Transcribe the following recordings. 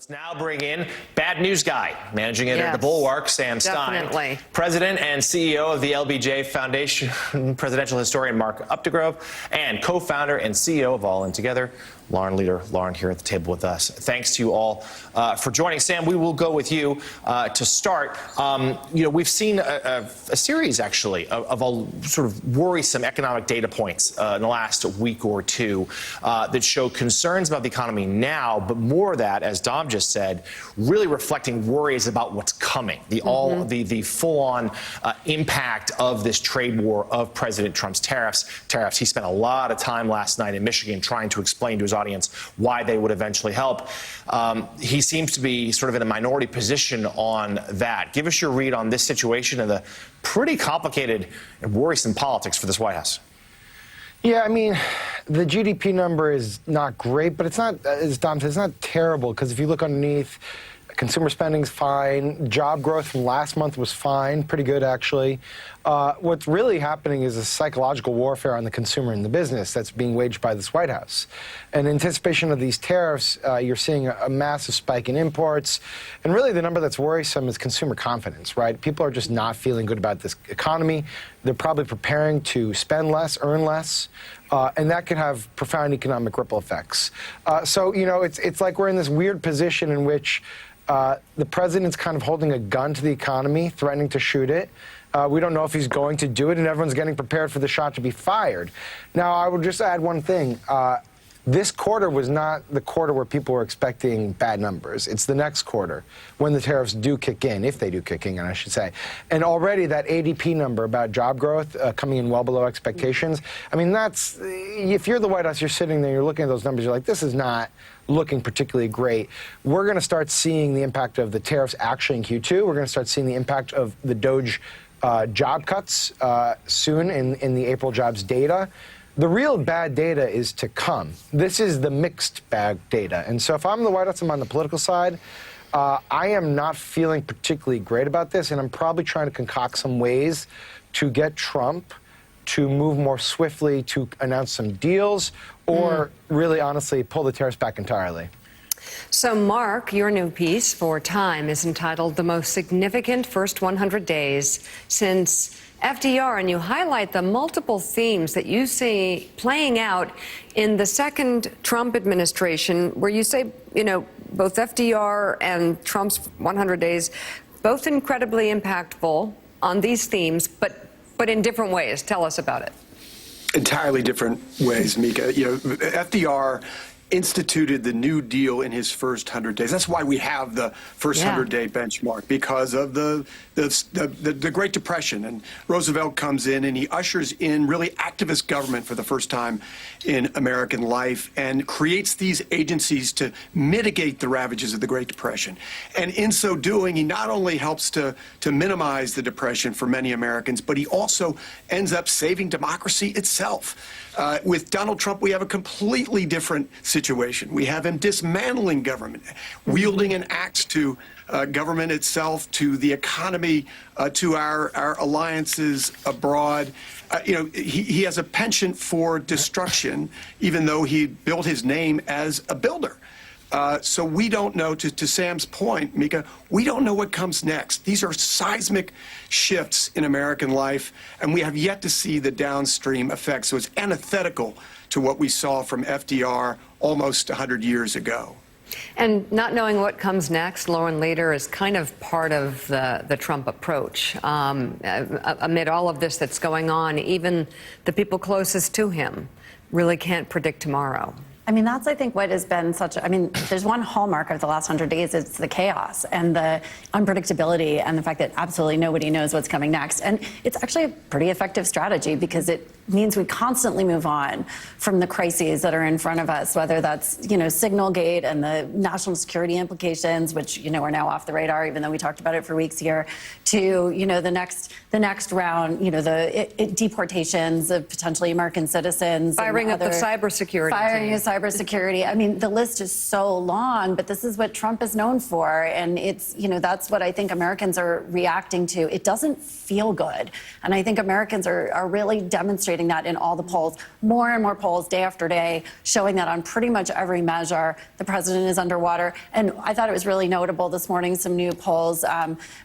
Let's now bring in bad news guy, managing editor at The Bulwark, Sam Stein, president and CEO of the LBJ Foundation, presidential historian Mark Updegrove, and co-founder and CEO of All In Together, Lauren Leader. Lauren here at the table with us. Thanks to you all for joining. Sam, we will go with you to start. We've seen a series, actually, of a sort of worrisome economic data points in the last week or two that show concerns about the economy now, but more of that, as Dom just said, really reflecting worries about what's coming, the full-on impact of this trade war of President Trump's tariffs. He spent a lot of time last night in Michigan trying to explain to his audience why they would eventually help. He seems to be sort of in a minority position on that. Give us your read on this situation and the pretty complicated and worrisome politics for this White House. Yeah, I mean, the GDP number is not great, but it's not, as Dom said, it's not terrible, because if you look underneath, consumer spending's fine. Job growth from last month was fine, pretty good, actually. What's really happening is a psychological warfare on the consumer and the business that's being waged by this White House. In anticipation of these tariffs, you're seeing a massive spike in imports. And really, the number that's worrisome is consumer confidence, right? People are just not feeling good about this economy. They're probably preparing to spend less, earn less. And that could have profound economic ripple effects. So, it's like we're in this weird position in which the president's kind of holding a gun to the economy, threatening to shoot it. We don't know if he's going to do it, and everyone's getting prepared for the shot to be fired. Now, I would just add one thing. This quarter was not the quarter where people were expecting bad numbers. It's the next quarter when the tariffs do kick in, if they do kick in, I should say. And already that ADP number about job growth coming in well below expectations, I mean, that's, if you're the White House, you're sitting there, you're looking at those numbers, you're like, this is not looking particularly great. We're going to start seeing the impact of the tariffs actually in Q2. We're going to start seeing the impact of the DOGE job cuts soon in the April jobs data. The real bad data is to come. This is the mixed bag data. And so if I'm the White House, I'm on the political side, I am not feeling particularly great about this, and I'm probably trying to concoct some ways to get Trump to move more swiftly to announce some deals or really, honestly, pull the tariffs back entirely. So, Mark, your new piece for Time is entitled The Most Significant First 100 Days Since FDR, and you highlight the multiple themes that you see playing out in the second Trump administration, where you say, both FDR and Trump's 100 days, both incredibly impactful on these themes, but in different ways. Tell us about it. Entirely different ways, Mika. FDR instituted the New Deal in his first 100 days. That's why we have the first 100-day benchmark, because of the Great Depression. And Roosevelt comes in and he ushers in really activist government for the first time in American life and creates these agencies to mitigate the ravages of the Great Depression. And in so doing, he not only helps to minimize the Depression for many Americans, but he also ends up saving democracy itself. With Donald Trump, we have a completely different situation. We have him dismantling government, wielding an axe to government itself, to the economy, to our alliances abroad. He has a penchant for destruction, even though he built his name as a builder. So we don't know, to Sam's point, Mika, we don't know what comes next. These are seismic shifts in American life, and we have yet to see the downstream effects. So it's antithetical to what we saw from FDR almost 100 years ago. And not knowing what comes next, Lauren Leader, is kind of part of the Trump approach. Amid all of this that's going on, even the people closest to him really can't predict tomorrow. I mean, that's, I think, what has been such a, I mean, there's one hallmark of the last 100 days, it's the chaos and the unpredictability and the fact that absolutely nobody knows what's coming next. And it's actually a pretty effective strategy, because it means we constantly move on from the crises that are in front of us, whether that's, Signalgate and the national security implications, which, are now off the radar, even though we talked about it for weeks here, to, the next round, the deportations of potentially American citizens. Firing up the cybersecurity. Firing of cybersecurity. I mean, the list is so long, but this is what Trump is known for. And it's, that's what I think Americans are reacting to. It doesn't feel good. And I think Americans are really demonstrating demonstrating that in all the polls, more and more polls day after day, showing that on pretty much every measure, the president is underwater. And I thought it was really notable this morning, some new polls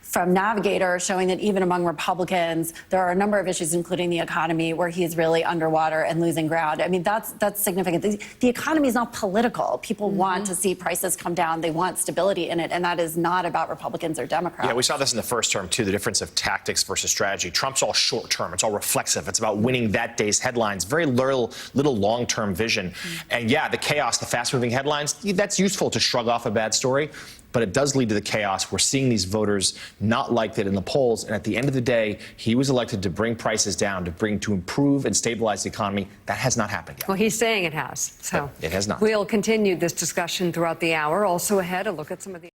from Navigator showing that even among Republicans, there are a number of issues, including the economy, where he is really underwater and losing ground. I mean, that's significant. The economy is not political. People want to see prices come down. They want stability in it, and that is not about Republicans or Democrats. Yeah, we saw this in the first term, too, the difference of tactics versus strategy. Trump's all short term. It's all reflexive. It's about winning that day's headlines. Very little long-term vision. And yeah, the chaos, the fast-moving headlines, that's useful to shrug off a bad story, but it does lead to the chaos. We're seeing these voters not like it in the polls. And at the end of the day, he was elected to bring prices down, to improve and stabilize the economy. That has not happened yet. Well, he's saying it has. So it has not. We'll continue this discussion throughout the hour. Also ahead, a look at some of the